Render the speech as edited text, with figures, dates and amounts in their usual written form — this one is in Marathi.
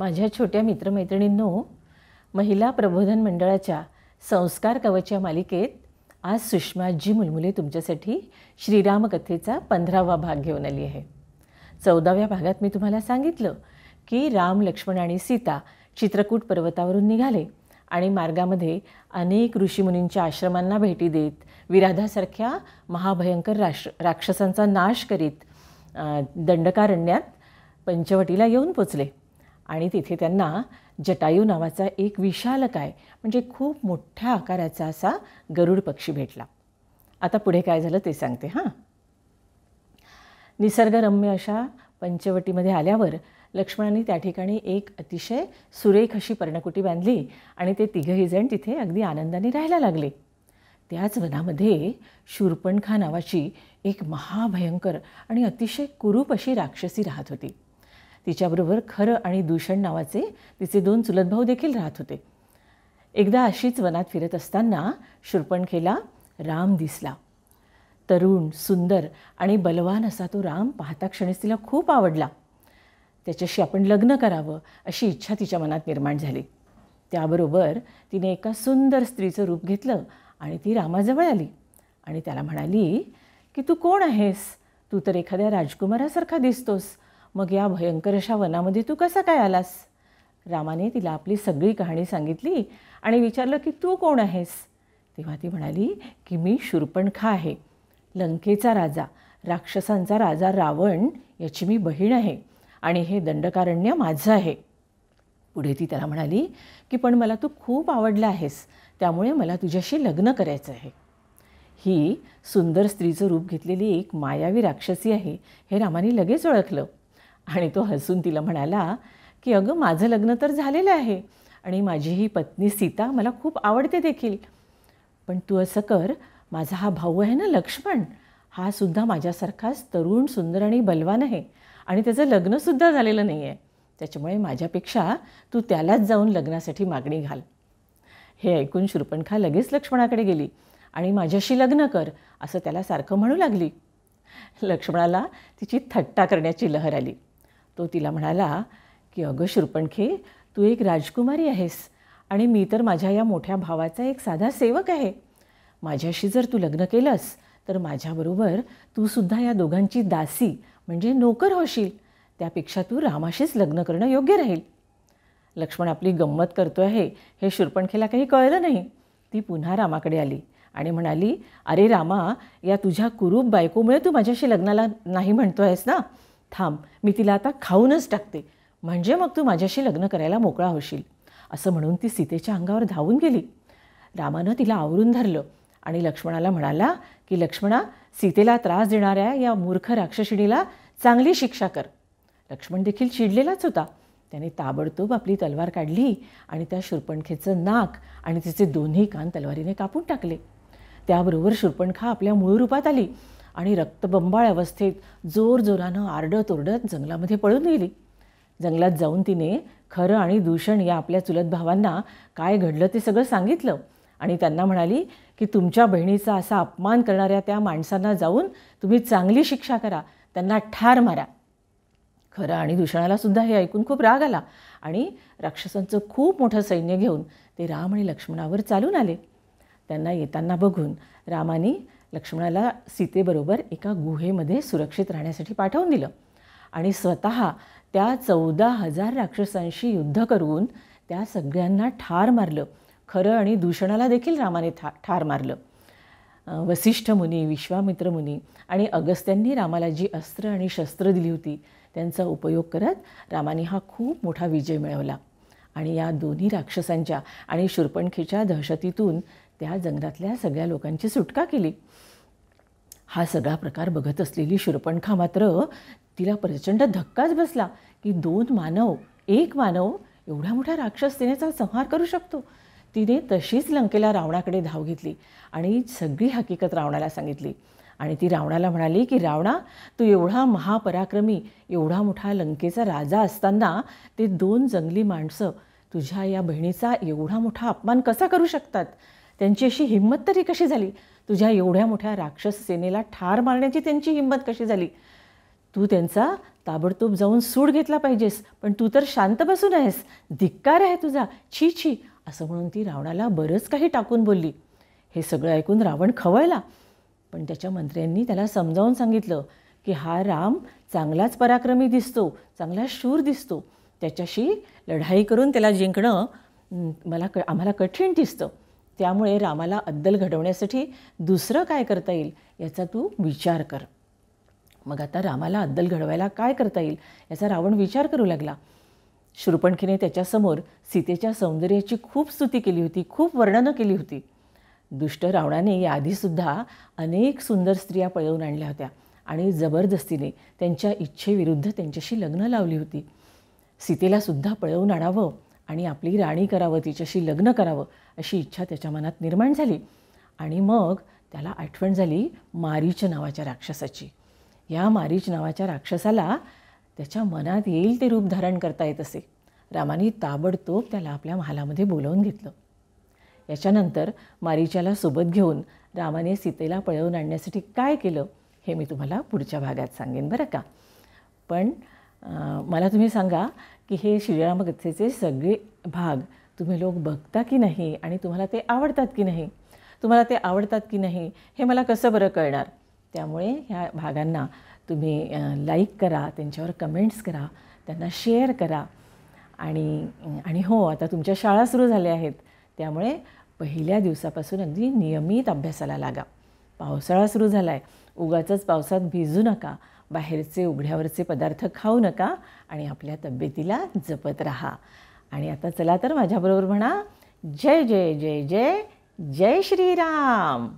माझ्या छोट्या मित्रमैत्रिणींनो, महिला प्रबोधन मंडळाच्या संस्कार कवच या मालिकेत आज सुषमाजी मुलमुले तुमच्यासाठी श्रीरामकथेचा 15वा भाग घेऊन आली आहे. 14व्या भागात मी तुम्हाला सांगितलं की राम, लक्ष्मण आणि सीता चित्रकूट पर्वतावरून निघाले आणि मार्गामध्ये अनेक ऋषीमुनींच्या आश्रमांना भेटी देत विराधासारख्या महाभयंकर राक्षसांचा नाश करीत दंडकारण्यात पंचवटीला येऊन पोचले. आणि तिथे त्यांना जटायू नावाचा एक विशालकाय म्हणजे खूप मोठ्या आकाराचा असा गरुड पक्षी भेटला. आता पुढे काय झालं ते सांगते. निसर्गरम्य अशा पंचवटीमध्ये आल्यावर लक्ष्मणांनी त्या ठिकाणी एक अतिशय सुरेख अशी पर्णकुटी बांधली आणि ते तिघही जण तिथे अगदी आनंदाने राहायला लागले. त्याच वनामध्ये शूर्पणखा नावाची एक महाभयंकर आणि अतिशय कुरूप अशी राक्षसी राहत होती. तिच्याबरोबर खर आणि दूषण नावाचे तिचे 2 चुलत भाऊ देखील राहत होते. एकदा अशीच वनात फिरत असताना शूर्पणखेला राम दिसला. तरुण, सुंदर आणि बलवान असा तो राम पाहता क्षणीच तिला खूप आवडला. त्याच्याशी आपण लग्न करावं अशी इच्छा तिच्या मनात निर्माण झाली. त्याबरोबर तिने एका सुंदर स्त्रीचं रूप घेतलं आणि ती रामाजवळ आली आणि त्याला म्हणाली की तू कोण आहेस? तू तर एखाद्या राजकुमारासारखा दिसतोस. मग या भयंकर अशा वनामध्ये तू कसा काय आलास? रामाने तिला आपली सगळी कहाणी सांगितली आणि विचारलं की तू कोण आहेस? तेव्हा ती म्हणाली की मी शूर्पणखा आहे, लंकेचा राजा, राक्षसांचा राजा रावण याची मी बहीण आहे आणि हे दंडकारण्य माझं आहे. पुढे ती त्याला म्हणाली की पण मला तू खूप आवडला आहेस, त्यामुळे मला तुझ्याशी लग्न करायचं आहे. ही सुंदर स्त्रीचं रूप घेतलेली एक मायावी राक्षसी आहे हे रामाने लगेच ओळखलं आणि तो हसून तिला म्हणाला की अगं, माझं लग्न तर झालेलं आहे आणि माझी ही पत्नी सीता मला खूप आवडते देखील. पण तू असं कर, माझा हा भाऊ आहे ना लक्ष्मण, हा सुद्धा माझ्यासारखाच तरुण, सुंदर आणि बलवान आहे आणि त्याचं लग्नसुद्धा झालेलं नाही आहे. त्याच्यामुळे माझ्यापेक्षा तू त्यालाच जाऊन लग्नासाठी मागणी घाल. हे ऐकून शूर्पणखा लगेच लक्ष्मणाकडे गेली आणि माझ्याशी लग्न कर असं त्याला सारखं म्हणू लागली. लक्ष्मणाला तिची थट्टा करण्याची लहर आली. तो तिला म्हणाला की अगं शूर्पणखे, तू एक राजकुमारी आहेस आणि मी तर माझ्या या मोठ्या भावाचा एक साधा सेवक आहे. माझ्याशी जर तू लग्न केलंस तर माझ्याबरोबर तू सुद्धा या दोघांची दासी म्हणजे नोकर होशील. त्यापेक्षा तू रामाशीच लग्न करणं योग्य राहील. लक्ष्मण आपली गंमत करतो आहे हे शूर्पणखेला काही कळलं नाही. ती पुन्हा रामाकडे आली आणि म्हणाली, अरे रामा, या तुझ्या कुरूप बायकोमुळे तू माझ्याशी लग्नाला नाही म्हणतो आहेस ना? थांब, मी तिला आता खाऊनच टाकते, म्हणजे मग तू माझ्याशी लग्न करायला मोकळा होशील. असं म्हणून ती सीतेच्या अंगावर धावून गेली. रामानं तिला आवरून धरलं आणि लक्ष्मणाला म्हणाला की लक्ष्मणा, सीतेला त्रास देणाऱ्या या मूर्ख राक्षसिणीला चांगली शिक्षा कर. लक्ष्मण देखील चिडलेलाच होता. त्याने ताबडतोब आपली तलवार काढली आणि त्या शूर्पणखेचं नाक आणि तिचे दोन्ही कान तलवारीने कापून टाकले. त्याबरोबर शूर्पणखा आपल्या मूळ रूपात आली आणि रक्तबंबाळ अवस्थेत जोरजोरानं आरडत ओरडत जंगलामध्ये पळून गेली. जंगलात जाऊन तिने खरं आणि दूषण या आपल्या चुलत भावांना काय घडलं ते सगळं सांगितलं आणि त्यांना म्हणाली की तुमच्या बहिणीचा असा अपमान करणाऱ्या त्या माणसांना जाऊन तुम्ही चांगली शिक्षा करा, त्यांना ठार मारा. खरं आणि दूषणाला सुद्धा हे ऐकून खूप राग आला आणि राक्षसांचं खूप मोठं सैन्य घेऊन ते राम आणि लक्ष्मणावर चालून आले. त्यांना येताना बघून रामाने लक्ष्मणाला सीतेबरोबर एका गुहेमध्ये सुरक्षित राहण्यासाठी पाठवून दिलं आणि स्वतः त्या 14,000 राक्षसांशी युद्ध करून त्या सगळ्यांना ठार मारलं. खरं आणि दूषणाला देखील रामाने ठार मारलं. वसिष्ठ मुनी, विश्वामित्र मुनी आणि अगस्त्यांनी रामाला जी अस्त्र आणि शस्त्र दिली होती त्यांचा उपयोग करत रामाने हा खूप मोठा विजय मिळवला आणि या दोन्ही राक्षसांच्या आणि शूर्पणखेच्या दहशतीतून त्या जंगलातल्या सगळ्या लोकांची सुटका केली. हा सगळा प्रकार बघत असलेली शूर्पणखा मात्र तिला प्रचंड धक्काच बसला की 2 मानव, 1 मानव एवढ्या मोठ्या राक्षस सेनेचा संहार करू शकतो. तिने तशीच लंकेला रावणाकडे धाव घेतली आणि सगळी हकीकत रावणाला सांगितली आणि ती रावणाला म्हणाली की रावणा, तू एवढा महापराक्रमी, एवढा मोठा लंकेचा राजा असताना ते 2 जंगली माणसं तुझ्या या बहिणीचा एवढा मोठा अपमान कसा करू शकतात? त्यांची अशी हिंमत तरी कशी झाली? तुझ्या एवढ्या मोठ्या राक्षस सेनेला ठार मारण्याची त्यांची हिंमत कशी झाली? तू त्यांचा ताबडतोब जाऊन सूड घेतला पाहिजेस, पण तू तर शांत बसून आहेस, धिक्कार आहे तुझा, छी छी, असं म्हणून ती रावणाला बरंच काही टाकून बोलली. हे सगळं ऐकून रावण खवळला, पण त्याच्या मंत्र्यांनी त्याला समजावून सांगितलं की हा राम चांगलाच पराक्रमी दिसतो, चांगला शूर दिसतो, त्याच्याशी लढाई करून त्याला जिंकणं आम्हाला कठीण दिसतं. त्यामुळे रामाला अद्दल घडवण्यासाठी दुसरं काय करता येईल याचा तू विचार कर. मग आता रामाला अद्दल घडवायला काय करता येईल याचा रावण विचार करू लागला. शूर्पणखीने त्याच्यासमोर सीतेच्या सौंदर्याची खूप स्तुती केली होती, खूप वर्णनं केली होती. दुष्ट रावणाने याआधीसुद्धा अनेक सुंदर स्त्रिया पळवून आणल्या होत्या आणि जबरदस्तीने त्यांच्या इच्छेविरुद्ध त्यांच्याशी लग्न लावली होती. सीतेलासुद्धा पळवून आणावं आणि आपली राणी करावं, तिच्याशी लग्न करावं अशी इच्छा त्याच्या मनात निर्माण झाली. आणि मग त्याला आठवण झाली मारीच नावाच्या राक्षसाची. या मारीच नावाच्या राक्षसाला त्याच्या मनात येईल ते रूप धारण करता येत असे. रामाने ताबडतोब त्याला आपल्या महालामध्ये बोलावून घेतलं. याच्यानंतर मारीचाला सोबत घेऊन रामाने सीतेला पळवून आणण्यासाठी काय केलं हे मी तुम्हाला पुढच्या भागात सांगेन बरं का. पण मला तुम्ही सांगा की हे श्रीरामकथेचे सगळे भाग तुम्ही लोक बघता की नाही आणि तुम्हाला ते आवडतात की नाही. तुम्हाला ते आवडतात की नाही हे मला कसं बरं कळणार. त्यामुळे ह्या भागांना तुम्ही लाईक करा, त्यांच्यावर कमेंट्स करा, त्यांना शेअर करा. आणि हो, आता तुमच्या शाळा सुरू झाल्या आहेत, त्यामुळे पहिल्या दिवसापासून अगदी नियमित अभ्यासाला लागा. पावसाळा सुरू झाला आहे, उगाचच पावसात भिजू नका, बाहेरचे उघड्यावरचे पदार्थ खाऊ नका आणि आपल्या तब्येतीला जपत राहा. आणि आता चला तर माझ्याबरोबर म्हणा, जय जय जय जय जय श्रीराम.